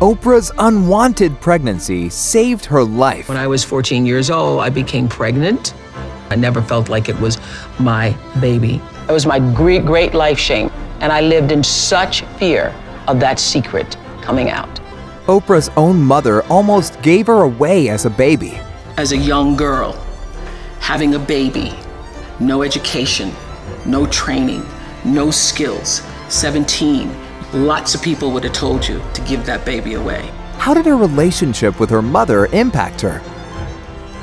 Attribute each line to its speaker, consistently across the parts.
Speaker 1: Oprah's unwanted pregnancy saved her life.
Speaker 2: When I was 14 years old, I became pregnant. I never felt like it was my baby. It was my great life shame, and I lived in such fear of that secret coming out.
Speaker 1: Oprah's own mother almost gave her away as a baby.
Speaker 2: As a young girl, having a baby, no education, no training, no skills, 17, lots of people would have told you to give that baby away.
Speaker 1: How did her relationship with her mother impact her?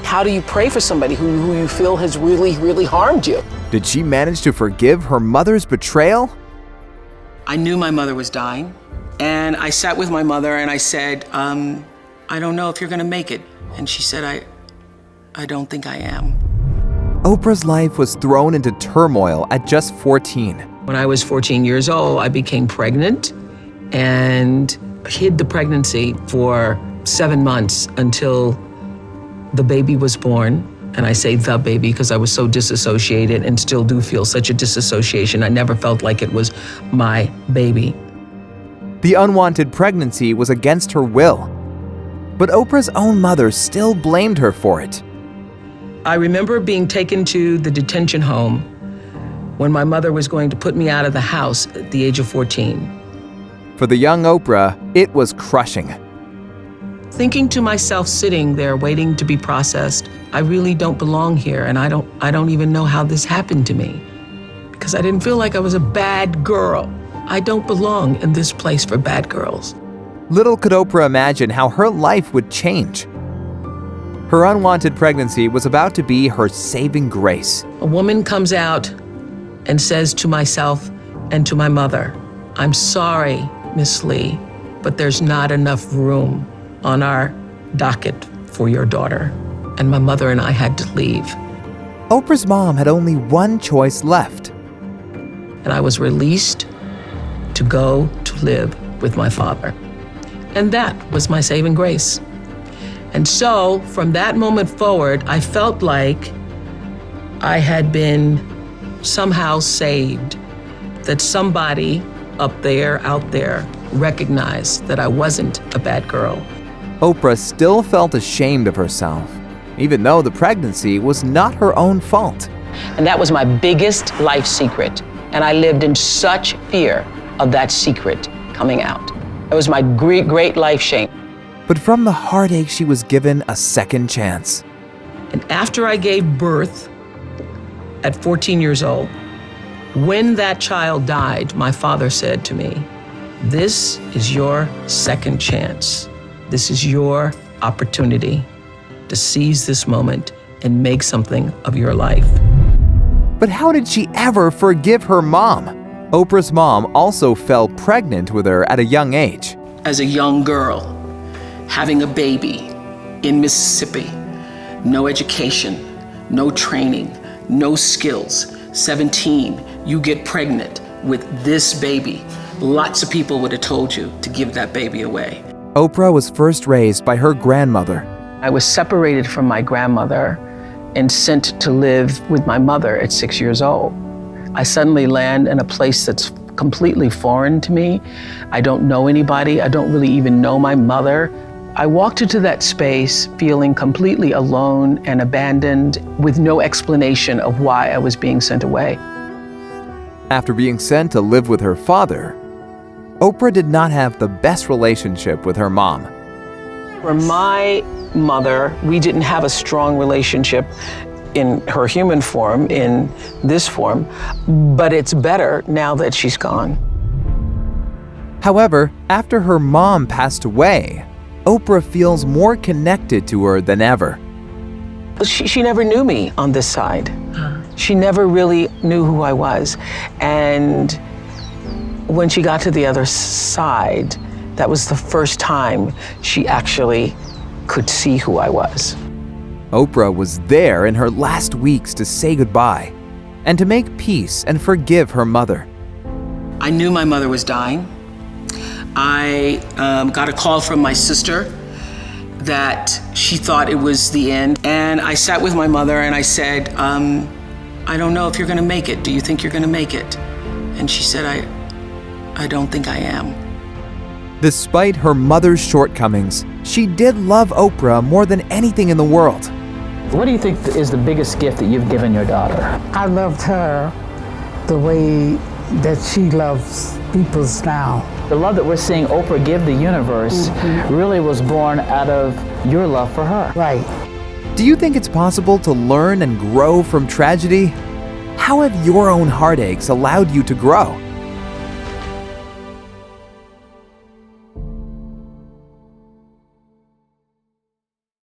Speaker 2: How do you pray for somebody who you feel has really harmed you?
Speaker 1: Did she manage to forgive her mother's betrayal?
Speaker 2: I knew my mother was dying, and I sat with my mother and I said, I don't know if you're gonna make it. And she said, I don't think I am.
Speaker 1: Oprah's life was thrown into turmoil at just 14.
Speaker 2: When I was 14 years old, I became pregnant and hid the pregnancy for 7 months until the baby was born. And I say the baby because I was so disassociated and still do feel such a disassociation. I never felt like it was my baby.
Speaker 1: The unwanted pregnancy was against her will, but Oprah's own mother still blamed her for it.
Speaker 2: I remember being taken to the detention home when my mother was going to put me out of the house at the age of 14.
Speaker 1: For the young Oprah, it was crushing.
Speaker 2: Thinking to myself, sitting there waiting to be processed, I really don't belong here, and I don't even know how this happened to me, because I didn't feel like I was a bad girl. I don't belong in this place for bad girls.
Speaker 1: Little could Oprah imagine how her life would change. Her unwanted pregnancy was about to be her saving grace.
Speaker 2: A woman comes out and says to myself and to my mother, I'm sorry, Miss Lee, but there's not enough room on our docket for your daughter. And my mother and I had to leave.
Speaker 1: Oprah's mom had only one choice left.
Speaker 2: And I was released to go to live with my father. And that was my saving grace. And so, from that moment forward, I felt like I had been somehow saved, that somebody up there, out there, recognized that I wasn't a bad girl.
Speaker 1: Oprah still felt ashamed of herself, even though the pregnancy was not her own fault.
Speaker 2: And that was my biggest life secret. And I lived in such fear of that secret coming out. It was my great life shame.
Speaker 1: But from the heartache, she was given a second chance.
Speaker 2: And after I gave birth at 14 years old, when that child died, my father said to me, this is your second chance. This is your opportunity to seize this moment and make something of your life.
Speaker 1: But how did she ever forgive her mom? Oprah's mom also fell pregnant with her at a young age.
Speaker 2: As a young girl, having a baby in Mississippi, no education, no training, no skills, 17, you get pregnant with this baby. Lots of people would have told you to give that baby away.
Speaker 1: Oprah was first raised by her grandmother.
Speaker 2: I was separated from my grandmother and sent to live with my mother at 6 years old. I suddenly land in a place that's completely foreign to me. I don't know anybody. I don't really even know my mother. I walked into that space feeling completely alone and abandoned, with no explanation of why I was being sent away.
Speaker 1: After being sent to live with her father, Oprah did not have the best relationship with her mom.
Speaker 2: For my mother, we didn't have a strong relationship in her human form, in this form, but it's better now that she's gone.
Speaker 1: However, after her mom passed away, Oprah feels more connected to her than ever.
Speaker 2: She never knew me on this side. She never really knew who I was. And when she got to the other side, that was the first time she actually could see who I was.
Speaker 1: Oprah was there in her last weeks to say goodbye and to make peace and forgive her mother.
Speaker 2: I knew my mother was dying. I got a call from my sister that she thought it was the end. And I sat with my mother and I said, I don't know if you're gonna make it. Do you think you're gonna make it? And she said, I don't think I am.
Speaker 1: Despite her mother's shortcomings, she did love Oprah more than anything in the world.
Speaker 3: What do you think is the biggest gift that you've given your daughter?
Speaker 4: I loved her the way that she loves people now.
Speaker 3: The love that we're seeing Oprah give the universe really was born out of your love for her.
Speaker 4: Right.
Speaker 1: Do you think it's possible to learn and grow from tragedy? How have your own heartaches allowed you to grow?